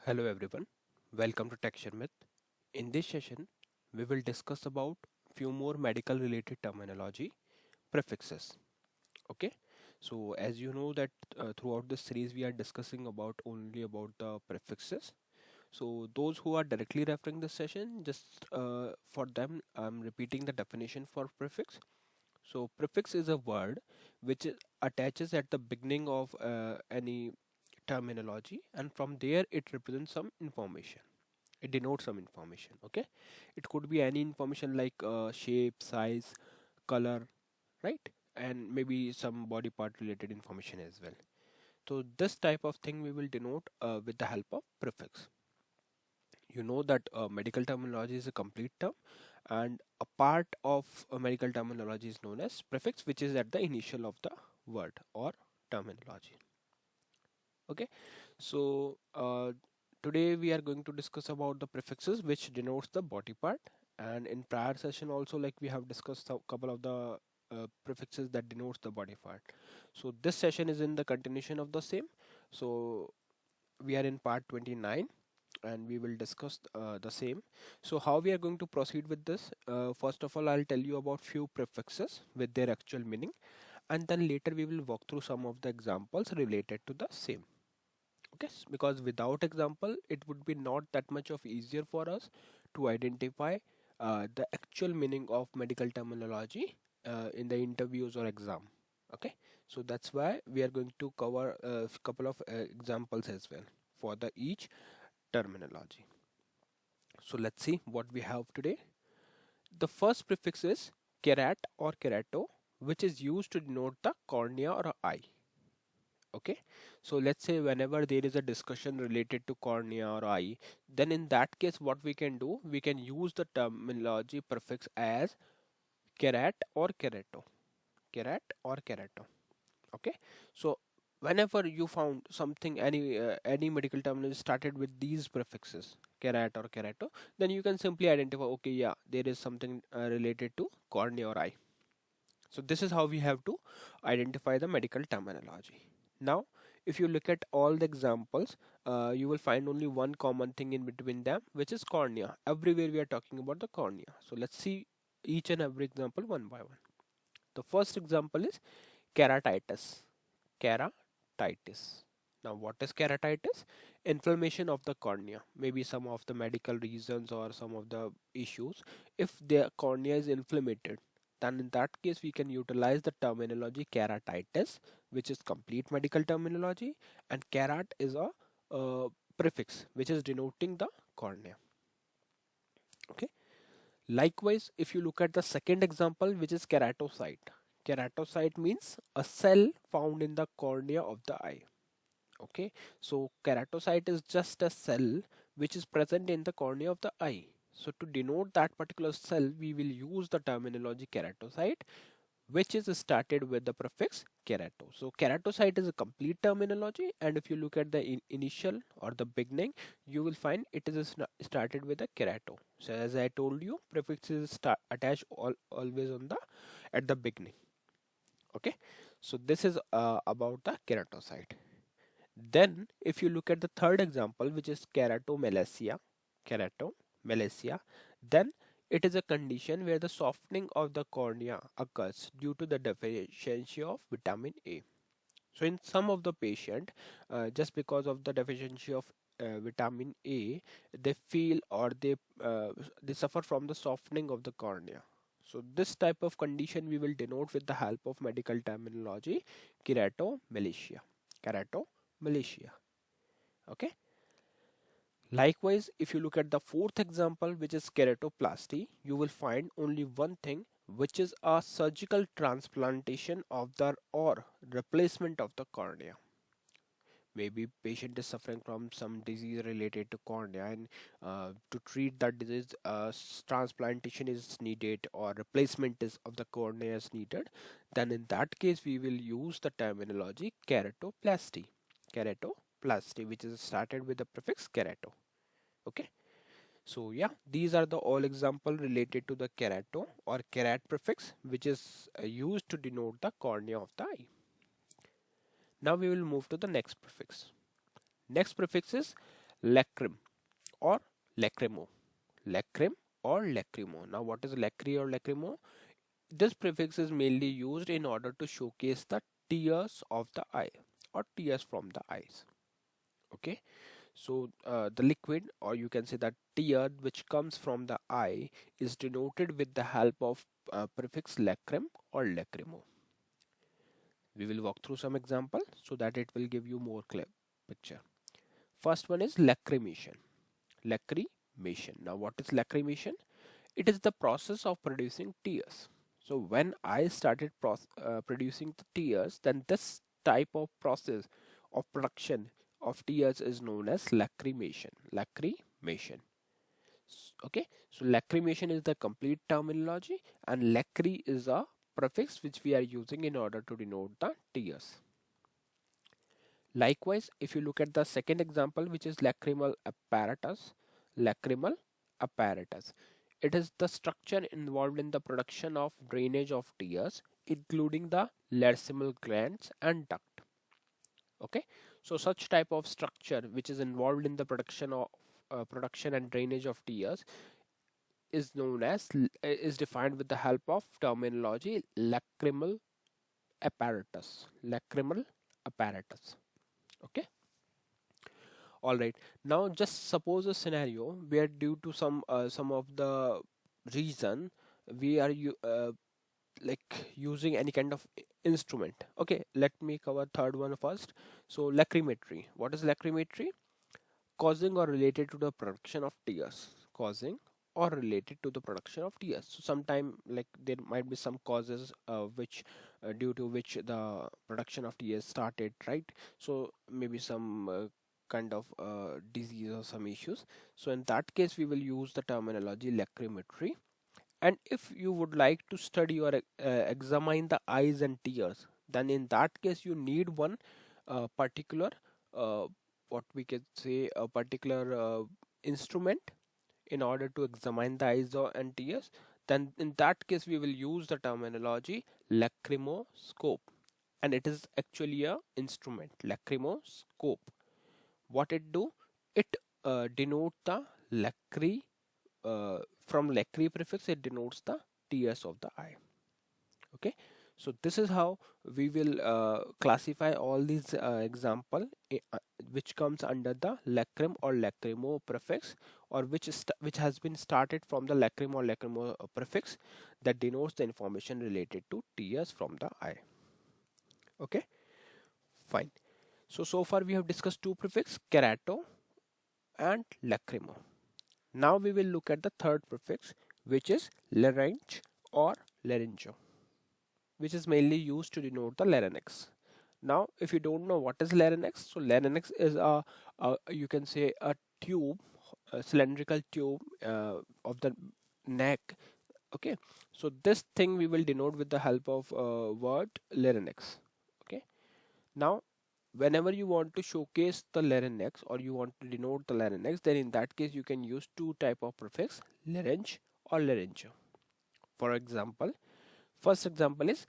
Hello everyone, welcome to Sharmit. In this session, we will discuss about few more medical related terminology, prefixes. Okay, so as you know that throughout this series we are discussing only about the prefixes. So those who are directly referring this session, just for them, I'm repeating the definition for prefix. So prefix is a word which attaches at the beginning of any terminology, and from there it represents some information. It denotes some information. Okay, it could be any information like shape, size, color, right, and maybe some body part related information as well. So this type of thing we will denote with the help of prefix. You know that medical terminology is a complete term, and a part of medical terminology is known as prefix, which is at the initial of the word or terminology. Okay, so today we are going to discuss about the prefixes which denotes the body part, and in prior session also, like, we have discussed a couple of the prefixes that denotes the body part. So this session is in the continuation of the same. So we are in part 29 and we will discuss the same. So how we are going to proceed with this, first of all I'll tell you about few prefixes with their actual meaning, and then later we will walk through some of the examples related to the same. Okay, because without example it would be not that much of easier for us to identify the actual meaning of medical terminology in the interviews or exam. Okay, so that's why we are going to cover a couple of examples as well for the each terminology. So let's see what we have today. The first prefix is kerat or kerato, which is used to denote the cornea or eye. Okay, so let's say whenever there is a discussion related to cornea or eye, then in that case what we can do, we can use the terminology prefix as kerat or kerato. Kerat or kerato. Okay, so whenever you found something, any medical terminology started with these prefixes kerat or kerato, then you can simply identify, okay, yeah, there is something related to cornea or eye. So this is how we have to identify the medical terminology. Now if you look at all the examples, you will find only one common thing in between them, which is cornea. Everywhere we are talking about the cornea. So let's see each and every example one by one. The first example is keratitis. Keratitis. Now, what is keratitis? Inflammation of the cornea. Maybe some of the medical reasons or some of the issues. If the cornea is inflamed, then in that case we can utilize the terminology keratitis, which is complete medical terminology, and kerat is a prefix which is denoting the cornea. Okay. Likewise, if you look at the second example, which is keratocyte. Keratocyte means a cell found in the cornea of the eye. Okay, so keratocyte is just a cell which is present in the cornea of the eye. So to denote that particular cell, we will use the terminology keratocyte, which is started with the prefix kerato. So keratocyte is a complete terminology, and if you look at the initial or the beginning, you will find it is started with a kerato. So as I told you, prefixes attached always on the at the beginning. Okay, so this is about the keratocyte. Then if you look at the third example, which is keratomalacia, then it is a condition where the softening of the cornea occurs due to the deficiency of vitamin A. So in some of the patient, just because of the deficiency of vitamin A, they feel or they suffer from the softening of the cornea. So this type of condition we will denote with the help of medical terminology keratomalacia. Keratomalacia. Okay. Likewise, if you look at the fourth example, which is keratoplasty, you will find only one thing, which is a surgical transplantation of the or replacement of the cornea. Maybe patient is suffering from some disease related to cornea, and to treat that disease, transplantation is needed or replacement is of the cornea is needed. Then in that case, we will use the terminology keratoplasty. Keratoplasty, which is started with the prefix kerato. Okay, so yeah, these are the all example related to the kerato or kerat prefix, which is used to denote the cornea of the eye. Now we will move to the next prefix. Next prefix is Lacrim or lacrimo. Lacrim or lacrimo. Now what is lacry or lacrimo? This prefix is mainly used in order to showcase the tears of the eye or tears from the eyes. Okay, so the liquid, or you can say that tear which comes from the eye, is denoted with the help of prefix lacrim or lacrimo. We will walk through some example so that it will give you more clear picture. First one is lacrimation. Lacrimation. Now what is lacrimation? It is the process of producing tears. So when I started producing the tears, then this type of process of production of tears is known as lacrimation. Lacrimation. Okay, so lacrimation is the complete terminology, and lacry is a prefix which we are using in order to denote the tears. Likewise, if you look at the second example, which is lacrimal apparatus. It is the structure involved in the production of drainage of tears, including the lacrimal glands and duct. Okay, so such type of structure which is involved in the production and drainage of tears is known as is defined with the help of terminology lacrimal apparatus. Lacrimal apparatus. Okay. All right. Now, just suppose a scenario where, due to some of the reason, we are like using any kind of instrument. Okay. Let me cover third one first. So, lacrimetry. What is lacrimetry? Causing or related to the production of tears. Causing or related to the production of tears. So, sometime like there might be some causes which due to which the production of tears started, right? So maybe some kind of disease or some issues. So in that case, we will use the terminology lacrimetry. And if you would like to study or examine the eyes and tears, then in that case you need one particular uh, what we can say a particular instrument in order to examine the eyes and tears. Then in that case we will use the terminology lacrimoscope, and it is actually a instrument, lacrimoscope. What it do? It denote the lacry, from lacry prefix it denotes the tears of the eye. Okay, so this is how we will classify all these example which comes under the lacrim or lacrimo prefix, or which has been started from the lacrim or lacrimo prefix that denotes the information related to tears from the eye. Okay, fine. So far we have discussed two prefix, kerato and lacrimo. Now we will look at the third prefix, which is larynx or laryngo, which is mainly used to denote the larynx. Now, if you don't know what is larynx, so larynx is a you can say a tube, a cylindrical tube of the neck. Okay, so this thing we will denote with the help of word larynx. Okay, now whenever you want to showcase the larynx or you want to denote the larynx, then in that case you can use two type of prefix, larynx or laryngo. For example, first example is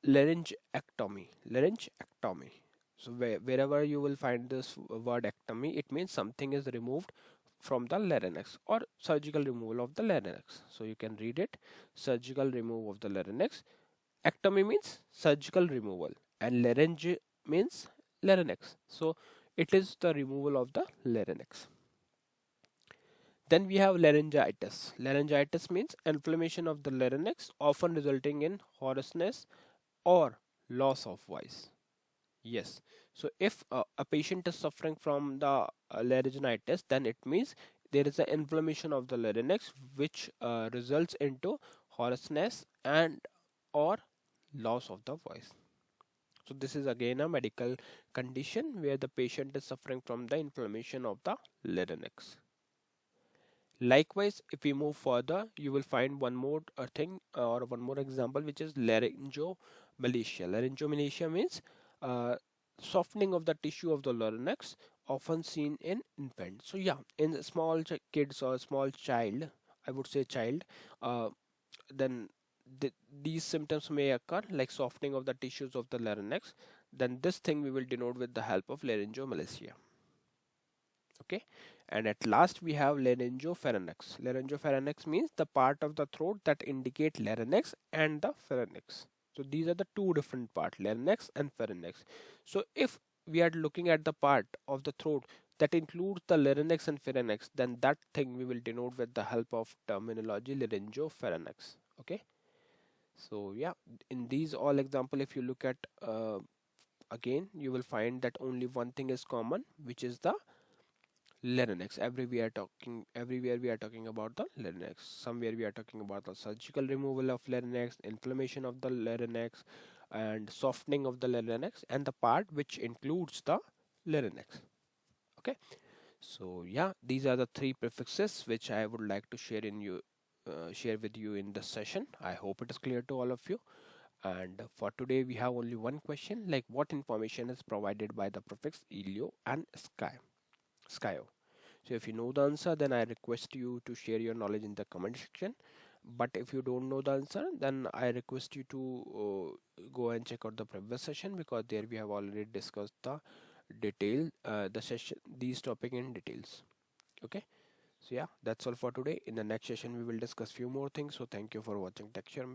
laryngectomy. Laryngectomy. So wherever you will find this word ectomy, it means something is removed from the larynx, or surgical removal of the larynx. So you can read it: surgical removal of the larynx. Ectomy means surgical removal, and larynge means larynx. So it is the removal of the larynx. Then we have laryngitis. Laryngitis means inflammation of the larynx, often resulting in hoarseness or loss of voice. Yes. So if a patient is suffering from the laryngitis, then it means there is an inflammation of the larynx which results into hoarseness and or loss of the voice. So this is again a medical condition where the patient is suffering from the inflammation of the larynx. Likewise, if we move further, you will find one more thing or one more example, which is laryngomalacia. Laryngomalacia means softening of the tissue of the larynx, often seen in infants. So yeah, in small kids or small child, I would say child, then these symptoms may occur, like softening of the tissues of the larynx. Then this thing we will denote with the help of laryngomalacia. Okay, and at last we have laryngopharynx. Laryngopharynx means the part of the throat that indicate larynx and the pharynx. So these are the two different parts, larynx and pharynx. So if we are looking at the part of the throat that includes the larynx and pharynx, then that thing we will denote with the help of terminology laryngopharynx. Okay, so yeah, in these all example, if you look at again, you will find that only one thing is common, which is the larynx. Everywhere we are talking about the larynx. Somewhere we are talking about the surgical removal of larynx, inflammation of the larynx, and softening of the larynx, and the part which includes the larynx. Okay, so yeah, these are the three prefixes which I would like to share with you in this session. I hope it is clear to all of you. And for today, we have only one question, like what information is provided by the prefix ilio and skio. So if you know the answer, then I request you to share your knowledge in the comment section. But if you don't know the answer, then I request you to go and check out the previous session, because there we have already discussed the session, these topic in details. Okay. So yeah, that's all for today. In the next session, we will discuss few more things. So thank you for watching Texture.